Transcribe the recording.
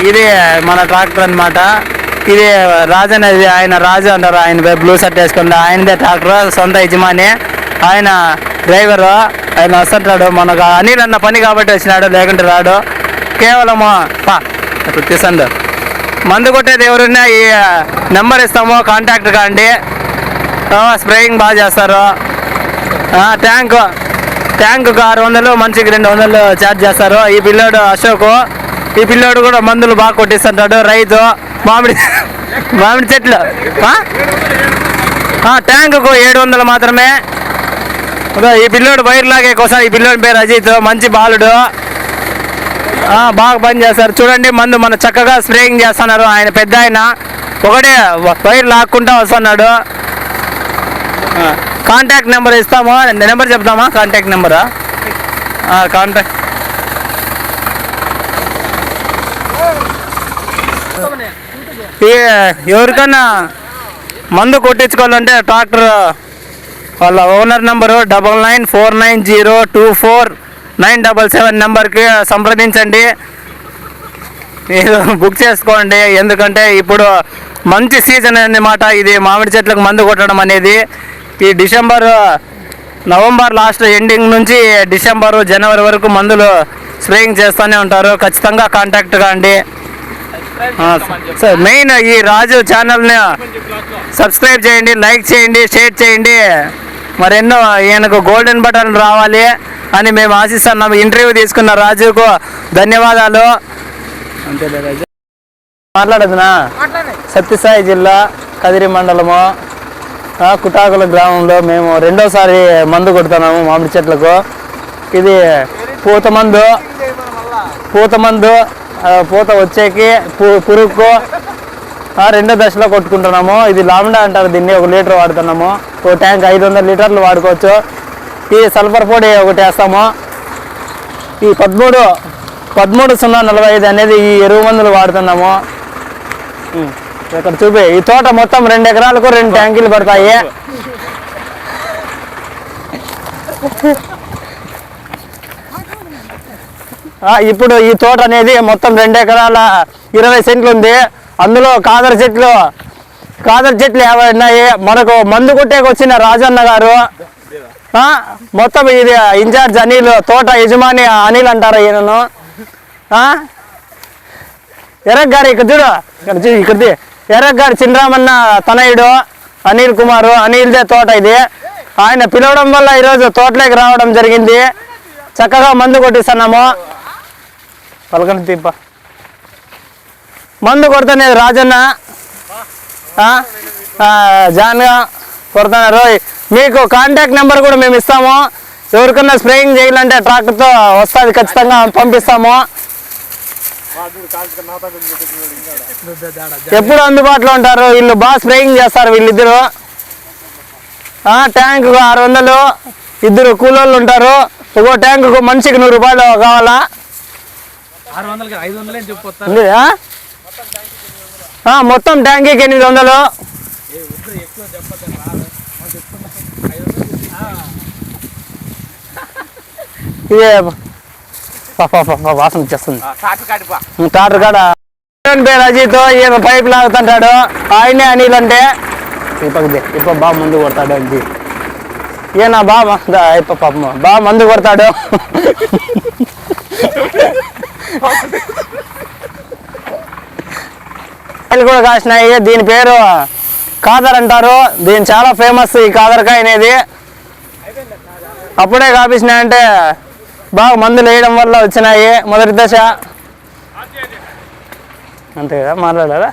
ఇది మన ట్రాక్టర్ అనమాట. ఇది రాజు అనేది, ఆయన రాజు అంటారు, ఆయన బ్లూ షర్ట్ వేసుకుంటే ఆయనదే ట్రాక్టర్, సొంత యజమాని, ఆయన డ్రైవరు, ఆయన వస్తుంటాడు. మనకు అనిల్ అన్న పని కాబట్టి వచ్చినాడు, లేకుంటే రాడు. కేవలము ఇప్పుడు తీసండు మందు కొట్టేది ఎవరున్నా ఈ నెంబర్ ఇస్తాము, కాంటాక్ట్ కాండి. స్ప్రేయింగ్ బాగా చేస్తారు. ట్యాంకు 600, మనిషికి 200 ఛార్జ్ చేస్తారు. ఈ పిల్లోడు అశోకు, ఈ పిల్లోడు కూడా మందులు బాగా కొట్టిస్తుంటాడు. రైతు, మామిడి చెట్లు. ట్యాంకుకు 700 మాత్రమే. ఈ పిల్లోడు వైర్ లాగే కోసం. ఈ పిల్లోడి పేరు అజిత్, మంచి బాలుడు, బాగా పని చేస్తారు. చూడండి మందు మన చక్కగా స్ప్రేయింగ్ చేస్తున్నారు. ఆయన పెద్ద ఆయన ఒకటే వైర్ లాక్కుంటా వస్తున్నాడు. కాంటాక్ట్ నెంబర్ ఇస్తాము, నెంబర్ చెప్తామా? కాంటాక్ట్ నెంబరా? కాంటాక్ట్ ఎవరికన్నా మందు కొట్టించుకోవాలంటే ట్రాక్టర్ వాళ్ళ ఓనర్ నెంబరు 9949024977 నెంబర్కి సంప్రదించండి, మీరు బుక్ చేసుకోండి. ఎందుకంటే ఇప్పుడు మంచి సీజన్ అన్నమాట ఇది, మామిడి చెట్లకు మందు కొట్టడం అనేది. ఈ నవంబర్ లాస్ట్ ఎండింగ్ నుంచి డిసెంబరు, జనవరి వరకు మందులు స్ప్రేయింగ్ చేస్తూనే ఉంటారు. ఖచ్చితంగా కాంటాక్ట్ కాండి. మెయిన్ ఈ రాజు ఛానల్ని సబ్స్క్రైబ్ చేయండి, లైక్ చేయండి, షేర్ చేయండి. మరెన్నో ఈయనకు గోల్డెన్ బటన్ రావాలి అని మేము ఆశిస్తున్నాము. ఇంటర్వ్యూ తీసుకున్న రాజుకు ధన్యవాదాలు. మాట్లాడదునా? సత్యసాయి జిల్లా కదిరి మండలము కుటాకుల గ్రామంలో మేము రెండోసారి మందు కొడుతున్నాము మామిడి చెట్లకు. ఇది పూత మందు, పూత వచ్చేకి పురుగుకు రెండో దశలో కొట్టుకుంటున్నాము. ఇది లాండా అంటారు దీన్ని. 1 లీటర్ వాడుతున్నాము. ఒక ట్యాంక్ 500 లీటర్లు వాడుకోవచ్చు. ఈ సల్ఫర్ పొడి ఒకటి వేస్తాము. ఈ 13-045 అనేది ఈ ఎరువు మందులు వాడుతున్నాము. ఇక్కడ చూపి, ఈ తోట మొత్తం 2 ఎకరాలకు 2 ట్యాంకీలు పడతాయి. ఇప్పుడు ఈ తోట అనేది మొత్తం 2 ఎకరాల 20 సెంట్లు ఉంది. అందులో కాదర చెట్లు 50 ఉన్నాయి. మనకు మందు కొట్టేకి వచ్చిన రాజన్న గారు, మొత్తం ఇది ఇన్ఛార్జ్ అనిల్, తోట యజమాని అనిల్ అంటారు ఈయనను. ఎర్రగారి ఇక్కడ చూడు, ఇక్కడిది ఎర్రగారి చిన్నరామన్న తనయుడు అనిల్ కుమారు, అనిల్దే తోట ఇది. ఆయన పిలవడం వల్ల ఈరోజు తోటలోకి రావడం జరిగింది. చక్కగా మందు కొట్టిస్తున్నాము. పలకని తిప్ప మందు కొడుతున్నది రాజన్న, జాన్గా కొడుతున్నారు. మీకు కాంటాక్ట్ నెంబర్ కూడా మేము ఇస్తాము. ఎవరికన్నా స్ప్రేయింగ్ చేయాలంటే ట్రాక్టర్తో వస్తుంది, ఖచ్చితంగా పంపిస్తాము. ఎప్పుడు అందుబాటులో ఉంటారు. వీళ్ళు బాగా స్ప్రేయింగ్ చేస్తారు వీళ్ళిద్దరు. ట్యాంకు 600, 2 కూలోళ్ళు ఉంటారు. ఒక్కో ట్యాంకు మనిషికి 100 రూపాయలు కావాలా? మొత్తం ట్యాంకీకి 800. ఇదే వాసన వచ్చేస్తుంది. టాటర్ కాడ పేరు అజిత్, ఈయన పైప్ లాగుతుంటాడు. ఆయనే అనిల్ అంటే ఇప్పుడు బాగా మందు కొడతాడు అండి. ఈయన బాగా పాపం బాగా మందు కొడతాడు. కూడా కాసినాయి. దీని పేరు కాదర్ అంటారు. దీని చాలా ఫేమస్ ఈ కాదరకాయ అనేది. అప్పుడే కాపించినాయంటే బాగా మందులు వేయడం వల్ల వచ్చినాయి మొదటి దశ. అంతే కదా, మాట్లాడారా?